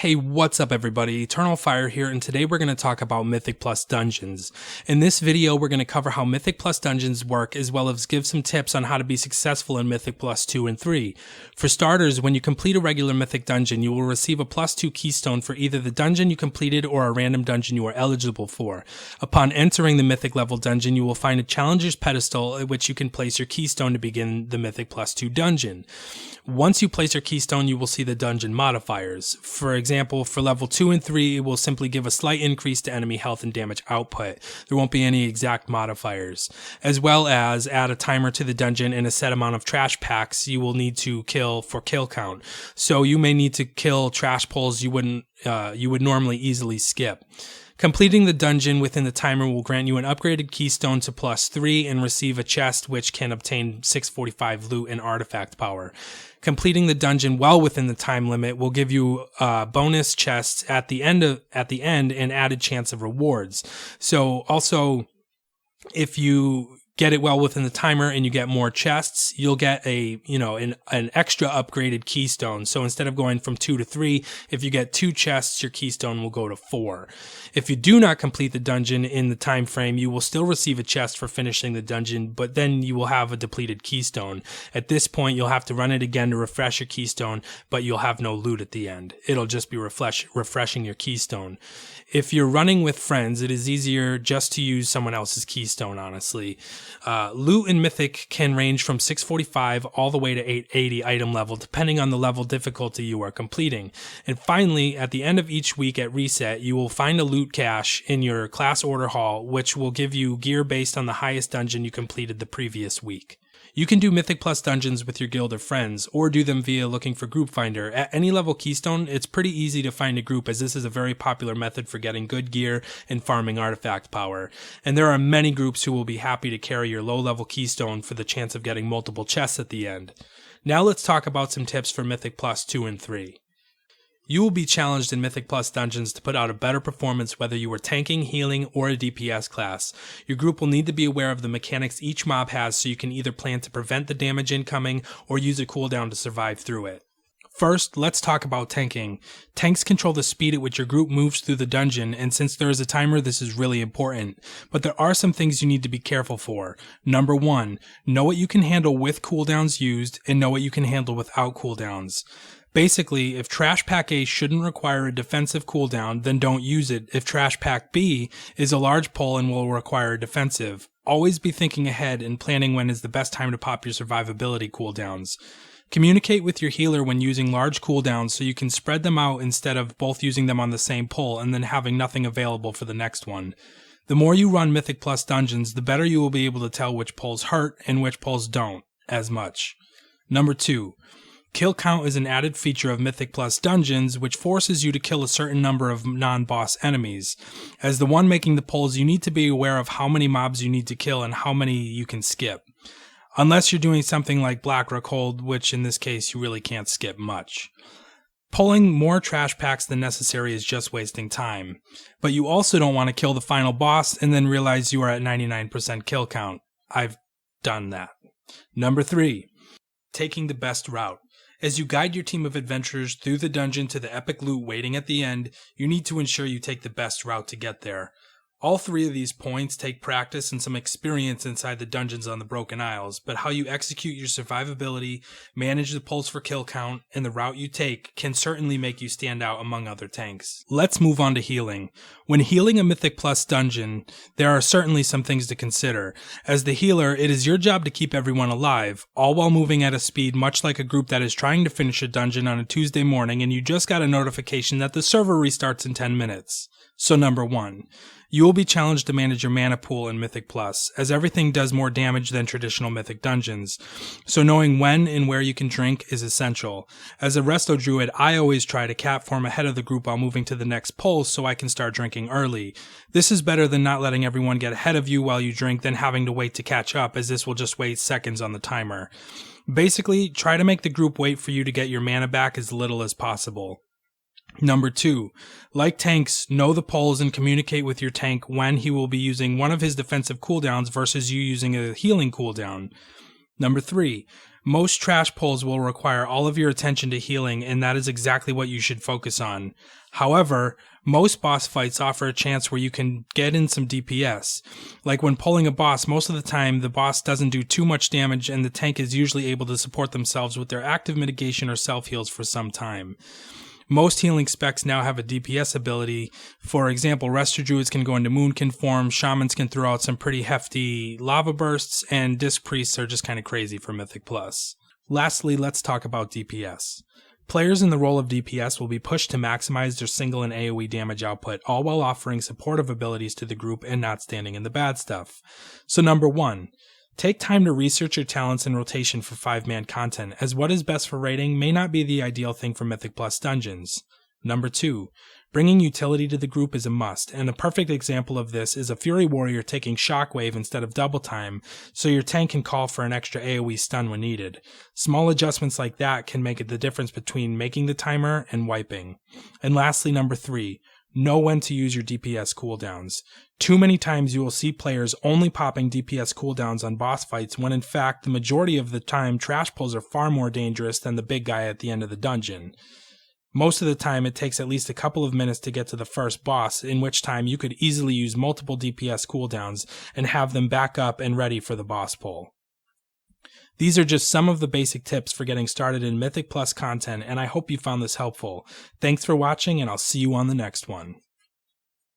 Hey, what's up everybody? Eternal Fire here, and today we're going to talk about Mythic Plus Dungeons. In this video, we're going to cover how Mythic Plus Dungeons work, as well as give some tips on how to be successful in Mythic Plus 2 and 3. For starters, when you complete a regular Mythic Dungeon, you will receive a plus 2 keystone for either the dungeon you completed or a random dungeon you are eligible for. Upon entering the Mythic level dungeon, you will find a Challenger's Pedestal at which you can place your keystone to begin the Mythic Plus 2 dungeon. Once you place your keystone, you will see the dungeon modifiers. For example, for level 2 and 3, it will simply give a slight increase to enemy health and damage output. There won't be any exact modifiers. As well as add a timer to the dungeon and a set amount of trash packs you will need to kill for kill count. So you may need to kill trash pulls you would normally easily skip. Completing the dungeon within the timer will grant you an upgraded keystone to +3 and receive a chest which can obtain 645 loot and artifact power. Completing the dungeon well within the time limit will give you bonus chests at the end and added chance of rewards. So also, if you get it well within the timer and you get more chests, you'll get an extra upgraded keystone. So instead of going from 2 to 3, if you get 2 chests, your keystone will go to 4. If you do not complete the dungeon in the time frame, you will still receive a chest for finishing the dungeon, but then you will have a depleted keystone. At this point, you'll have to run it again to refresh your keystone, but you'll have no loot at the end. It'll just be refreshing your keystone. If you're running with friends, it is easier just to use someone else's keystone, honestly. Loot in Mythic can range from 645 all the way to 880 item level, depending on the level difficulty you are completing. And finally, at the end of each week at reset, you will find a loot cache in your class order hall, which will give you gear based on the highest dungeon you completed the previous week. You can do Mythic Plus dungeons with your guild of friends, or do them via looking for Group Finder. At any level keystone, it's pretty easy to find a group, as this is a very popular method for getting good gear and farming artifact power. And there are many groups who will be happy to carry your low level keystone for the chance of getting multiple chests at the end. Now let's talk about some tips for Mythic Plus 2 and 3. You will be challenged in Mythic Plus dungeons to put out a better performance whether you are tanking, healing, or a DPS class. Your group will need to be aware of the mechanics each mob has, so you can either plan to prevent the damage incoming or use a cooldown to survive through it. First, let's talk about tanking. Tanks control the speed at which your group moves through the dungeon, and since there is a timer, this is really important. But there are some things you need to be careful for. Number 1, know what you can handle with cooldowns used, and know what you can handle without cooldowns. Basically, if Trash Pack A shouldn't require a defensive cooldown, then don't use it. If Trash Pack B is a large pull and will require a defensive, always be thinking ahead and planning when is the best time to pop your survivability cooldowns. Communicate with your healer when using large cooldowns so you can spread them out instead of both using them on the same pull and then having nothing available for the next one. The more you run Mythic Plus dungeons, the better you will be able to tell which pulls hurt and which pulls don't as much. Number 2. Kill count is an added feature of Mythic Plus dungeons, which forces you to kill a certain number of non-boss enemies. As the one making the pulls, you need to be aware of how many mobs you need to kill and how many you can skip. Unless you're doing something like Black Rockhold, which in this case you really can't skip much. Pulling more trash packs than necessary is just wasting time. But you also don't want to kill the final boss and then realize you are at 99% kill count. I've done that. Number 3. Taking the best route. As you guide your team of adventurers through the dungeon to the epic loot waiting at the end, you need to ensure you take the best route to get there. All 3 of these points take practice and some experience inside the dungeons on the Broken Isles, but how you execute your survivability, manage the pulls for kill count, and the route you take can certainly make you stand out among other tanks. Let's move on to healing. When healing a Mythic Plus dungeon, there are certainly some things to consider. As the healer, it is your job to keep everyone alive, all while moving at a speed much like a group that is trying to finish a dungeon on a Tuesday morning and you just got a notification that the server restarts in 10 minutes. So number 1. You will be challenged to manage your mana pool in Mythic Plus, as everything does more damage than traditional Mythic dungeons. So knowing when and where you can drink is essential. As a Resto Druid, I always try to cap form ahead of the group while moving to the next pull so I can start drinking early. This is better than not letting everyone get ahead of you while you drink than having to wait to catch up, as this will just waste seconds on the timer. Basically, try to make the group wait for you to get your mana back as little as possible. Number 2, like tanks, know the pulls and communicate with your tank when he will be using one of his defensive cooldowns versus you using a healing cooldown. Number 3, Most trash pulls will require all of your attention to healing, and that is exactly what you should focus on. However, most boss fights offer a chance where you can get in some DPS. Like when pulling a boss, most of the time the boss doesn't do too much damage and the tank is usually able to support themselves with their active mitigation or self-heals for some time. Most healing specs now have a DPS ability. For example, Resto Druids can go into Moonkin form, Shamans can throw out some pretty hefty lava bursts, and Disc Priests are just kind of crazy for Mythic Plus. Lastly, let's talk about DPS. Players in the role of DPS will be pushed to maximize their single and AoE damage output, all while offering supportive abilities to the group and not standing in the bad stuff. So number 1. Take time to research your talents and rotation for 5-man content, as what is best for raiding may not be the ideal thing for Mythic Plus dungeons. Number 2. Bringing utility to the group is a must, and a perfect example of this is a Fury Warrior taking Shockwave instead of Double Time, so your tank can call for an extra AoE stun when needed. Small adjustments like that can make the difference between making the timer and wiping. And lastly, number 3. Know when to use your DPS cooldowns. Too many times you will see players only popping DPS cooldowns on boss fights when in fact the majority of the time trash pulls are far more dangerous than the big guy at the end of the dungeon. Most of the time it takes at least a couple of minutes to get to the first boss, in which time you could easily use multiple DPS cooldowns and have them back up and ready for the boss pull. These are just some of the basic tips for getting started in Mythic Plus content, and I hope you found this helpful. Thanks for watching, and I'll see you on the next one.